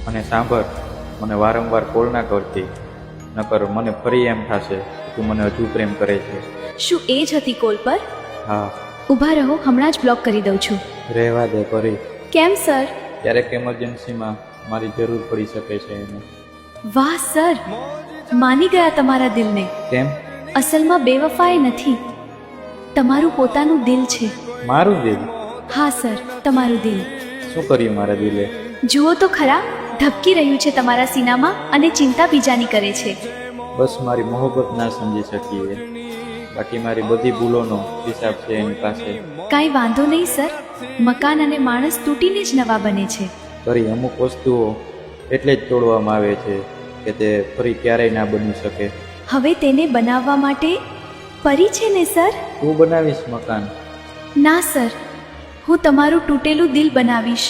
અને સાંભળ, મને વારંવાર કોલ ના કરતી, નકર મને ફરી એમ થશે તું મને હજુ પ્રેમ કરે છે. શું એ જ હતી કોલ પર? હા. ઊભા રહો, હમણાં જ બ્લોક કરી દઉં છું. રહેવા દે પરી. કેમ સર? ક્યારેક એમરજન્સીમાં મારી જરૂર પડી શકે છે એને. વાહ સર, માની ગયા તમારા દિલને. કેમ? અસલમાં બેવફાઈ નથી, તમારું પોતાનું દિલ છે. મારું દિલ? હા સર, તમારું દિલ. શું કર્યું મારા દિલે? જુઓ તો ખરા, ધબકી રહ્યું છે તમારા સીનામાં અને ચિંતા બીજાની કરે છે. બસ મારી મોહબ્બત ના સમજી શકીએ, બાકી મારી બધી ભૂલોનો હિસાબ છે એની પાસે. કાંઈ વાંધો નહીં સર, મકાન અને માણસ તૂટીને જ નવા બને છે. ફરી અમુક વસ્તુઓ એટલે જ તોડવામાં આવે છે કે તે ફરી ક્યારેય ના બની શકે. હવે તેને બનાવવા માટે પરી છે ને સર? તું બનાવીશ મકાન? ના સર, હું તમારું તૂટેલું દિલ બનાવીશ.